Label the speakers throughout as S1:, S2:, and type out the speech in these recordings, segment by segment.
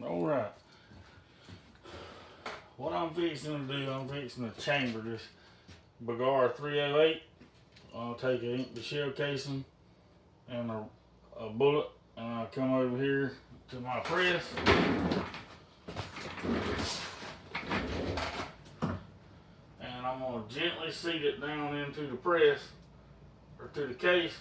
S1: All right. What I'm fixing to do, I'm fixing to chamber this Bergara 308. I'll take an empty shell casing and a bullet, and I'll come over here to my press. And I'm going to gently seat it down into the press, or to the case.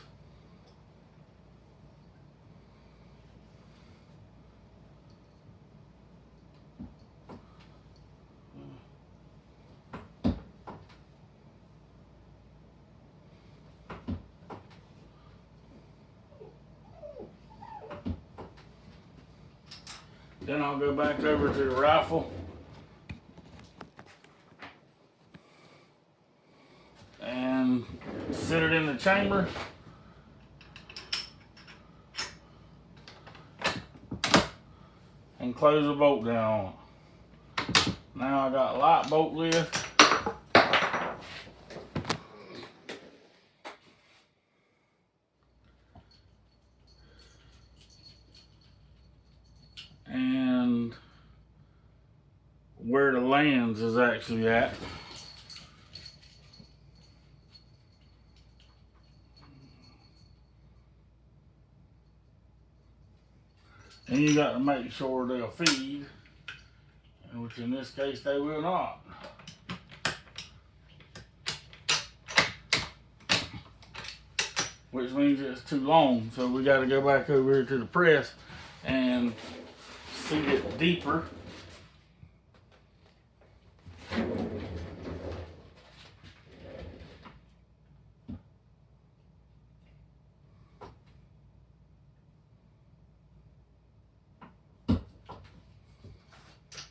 S1: Then I'll go back over to the rifle and sit it in the chamber. And close the bolt down on it. Now I got light bolt lift. And where the lens is actually at. And you got to make sure they'll feed, which in this case they will not. Which means it's too long, so we got to go back over here to the press and seat it deeper.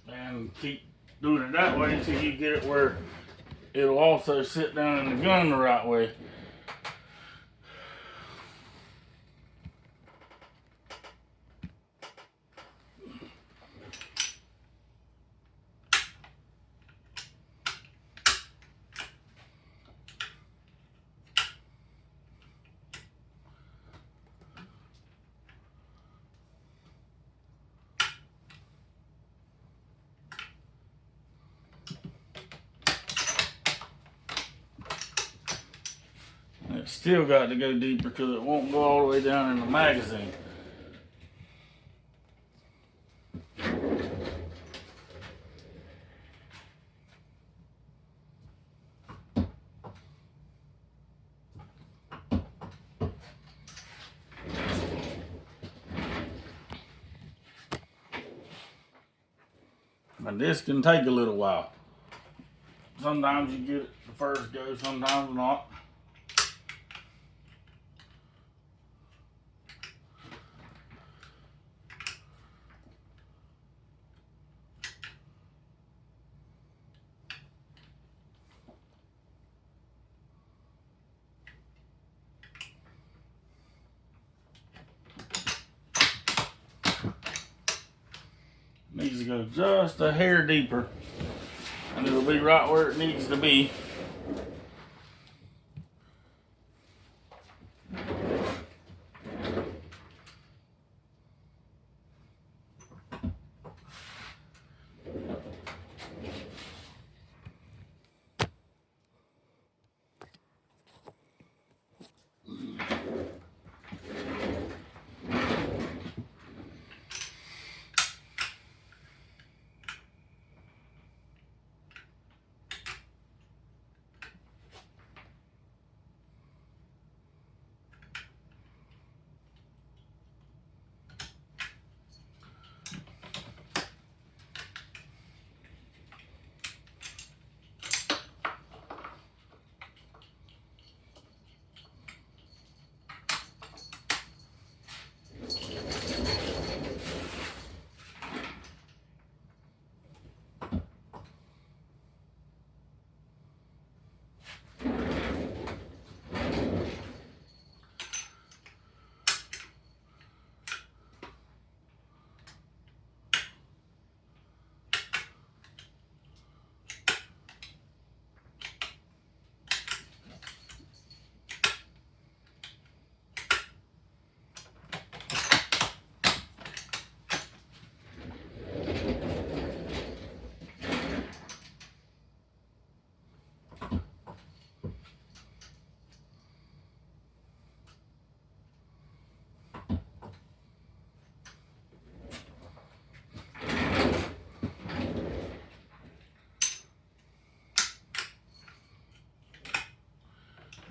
S1: And keep doing it that way until you get it where it'll also sit down in the gun the right way. It's still got to go deeper because it won't go all the way down in the magazine. And this can take a little while. Sometimes you get it the first go, sometimes not. Needs to go just a hair deeper, and it'll be right where it needs to be.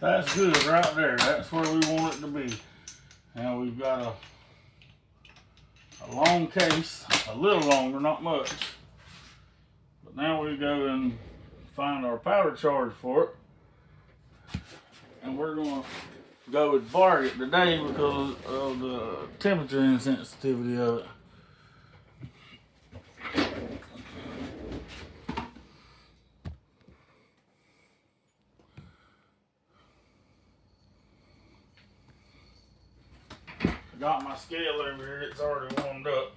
S1: That's good right there. That's where we want it to be. Now we've got a long case, a little longer, not much. But now we go and find our powder charge for it. And we're gonna go with Bargate today because of the temperature insensitivity of it. Got my scale over here, it's already warmed up.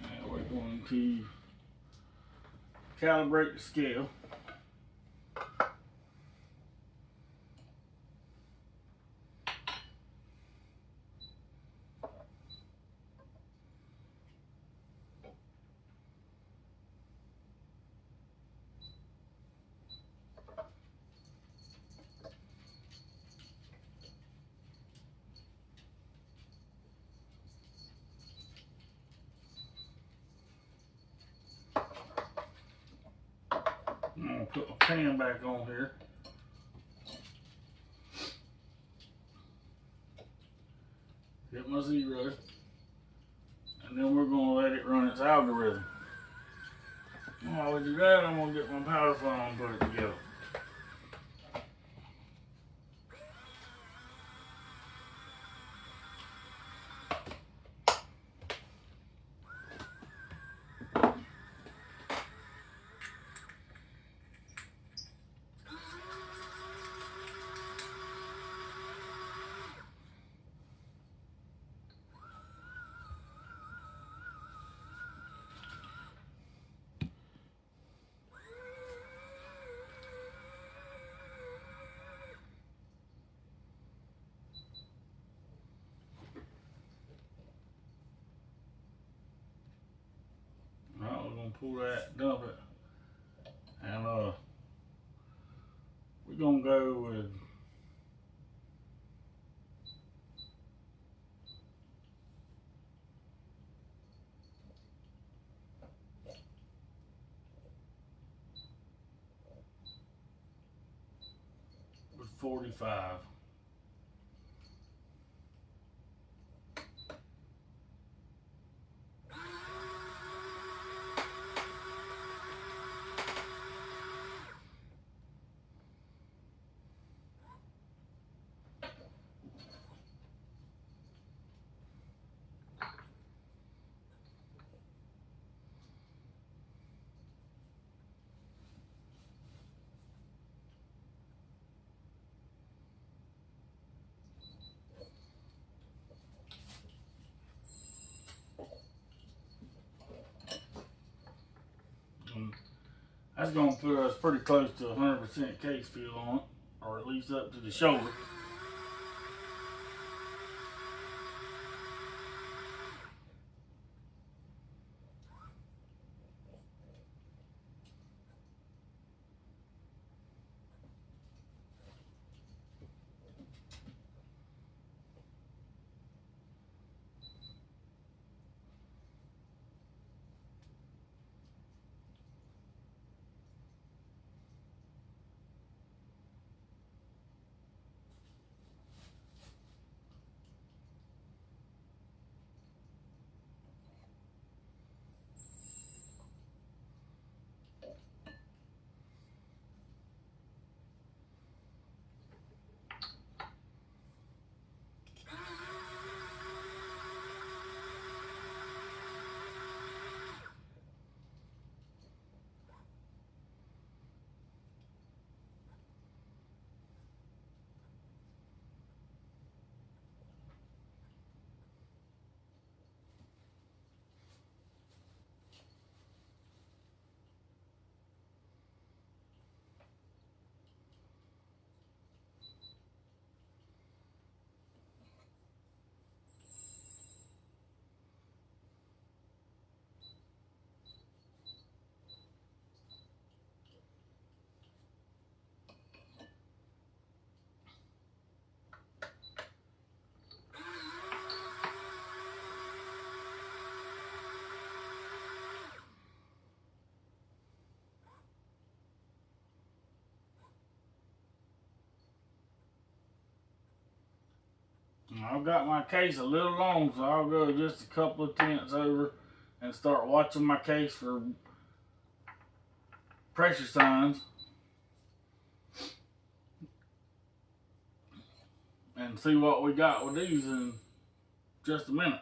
S1: And we're going to calibrate the scale. I'm gonna put my pan back on here. Get my zero. And then we're gonna let it run its algorithm. While we do that, I'm gonna get my powder funnel and put it together. Alright, we're gonna pull that, dump it, and we're gonna go with with 45. That's gonna put us pretty close to 100% case feel on it, or at least up to the shoulder. I've got my case a little long, so I'll go just a couple of tenths over and start watching my case for pressure signs and see what we got with these in just a minute.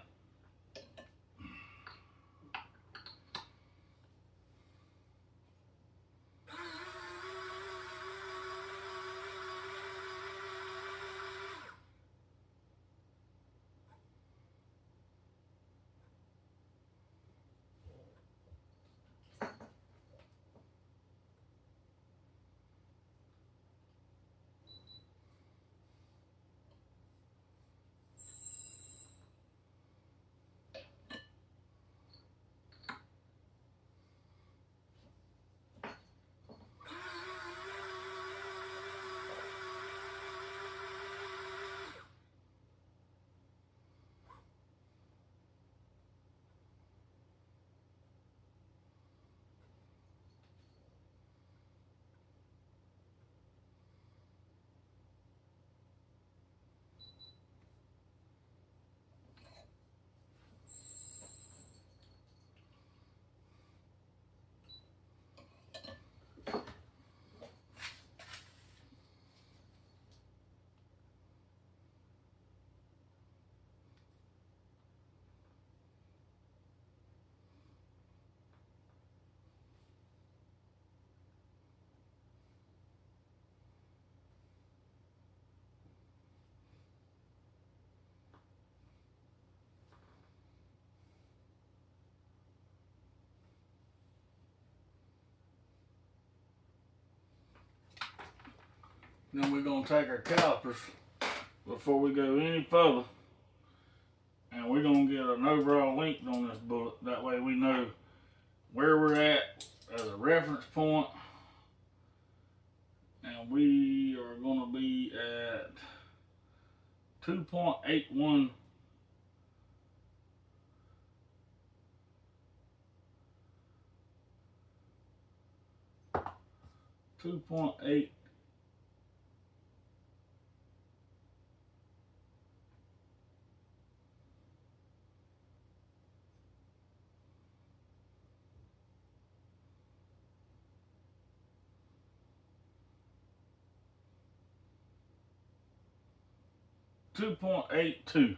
S1: Then we're going to take our calipers before we go any further, and we're going to get an overall length on this bullet. That way we know where we're at as a reference point, and we are going to be at 2.81 2.8 2.82.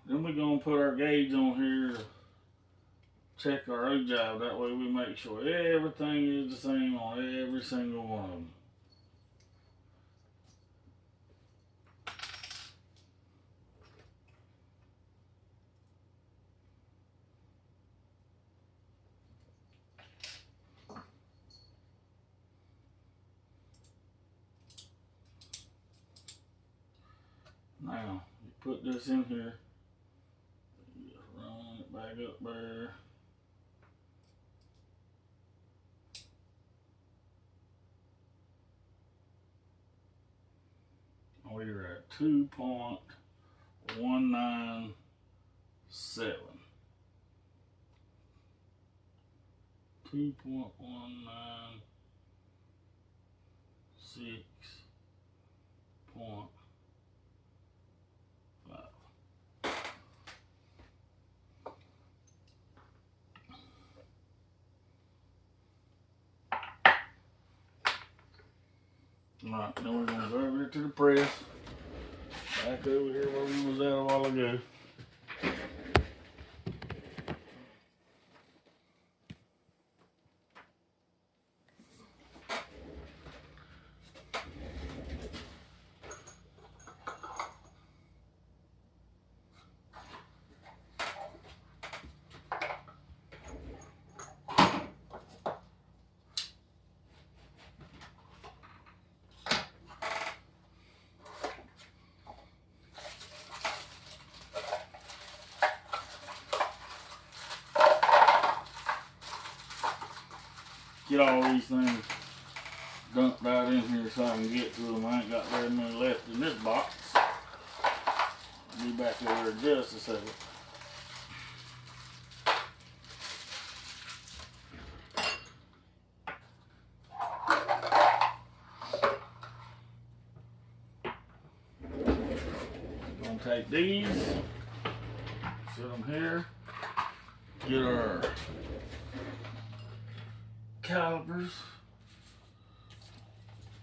S1: Then we're going to put our gauge on here to check our ogive. That way we make sure everything is the same on every single one of them. Now, you put this in here, just run it back up there. We're at 2.197. 2.196.5. Alright, then we're going to go over here to the press. Back over here where we was at a while ago. Get all these things dumped out in here so I can get to them. I ain't got very many left in this box. I'll be back over in just a second. Gonna take these, set them here, get our calipers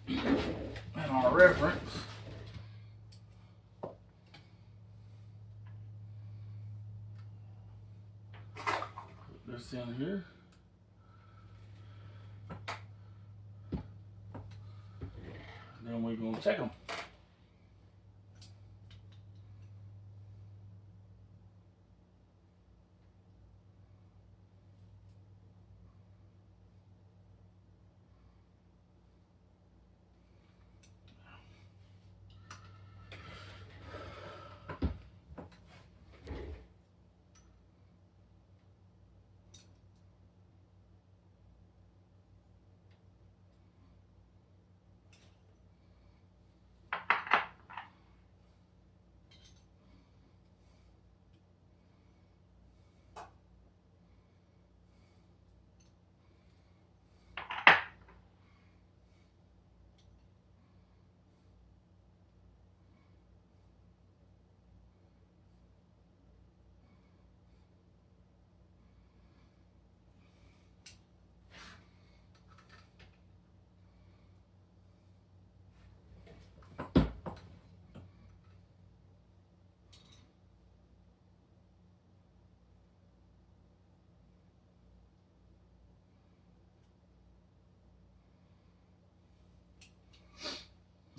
S1: and our reference. Put this in here. Then we're gonna check them.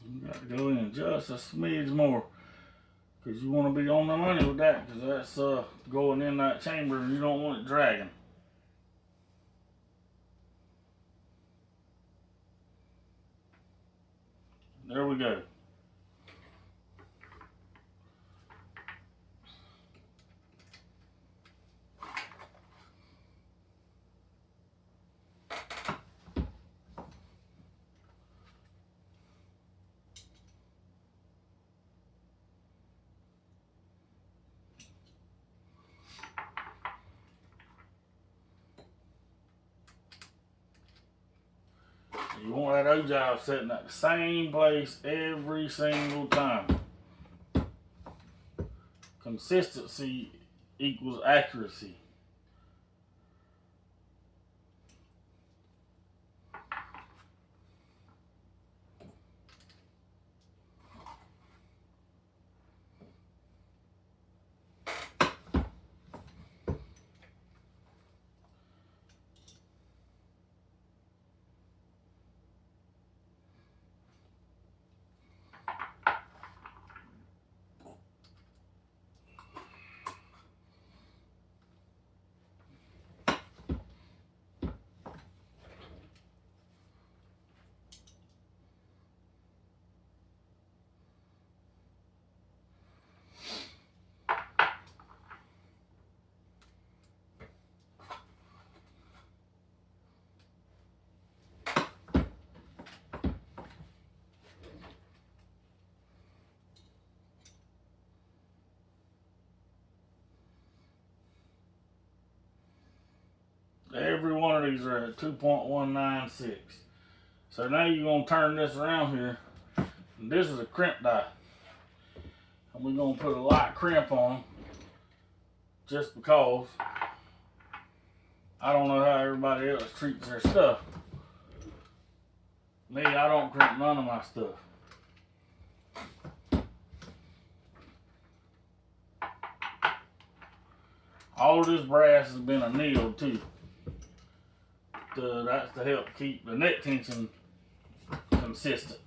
S1: You got to go in just a smidge more, because you want to be on the money with that, because that's going in that chamber and you don't want it dragging. There we go. You want that ogive sitting at the same place every single time. Consistency equals accuracy. Every one of these are at 2.196. So now you're going to turn this around here. And this is a crimp die. And we're going to put a light crimp on them. Just because I don't know how everybody else treats their stuff. Me, I don't crimp none of my stuff. All of this brass has been annealed too. That's to help keep the neck tension consistent.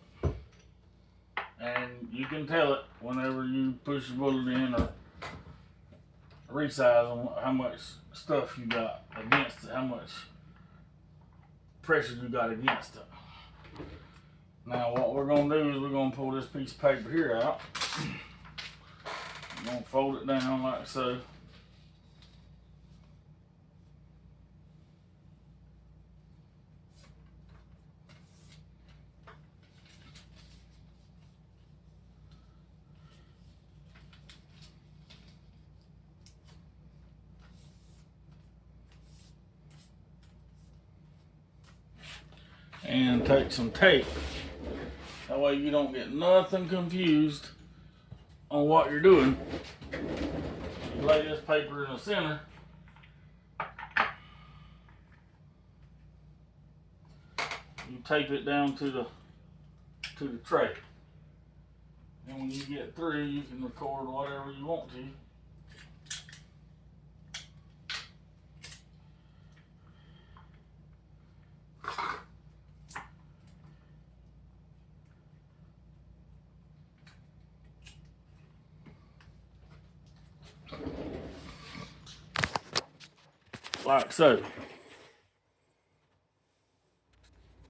S1: And you can tell it whenever you push your bullet in or resize on how much stuff you got against it, how much pressure you got against it. Now what we're going to do is we're going to pull this piece of paper here out. I'm going to fold it down like so. And take some tape. That way you don't get nothing confused on what you're doing. You lay this paper in the center. You tape it down to the tray. And when you get through, you can record whatever you want to. Like so.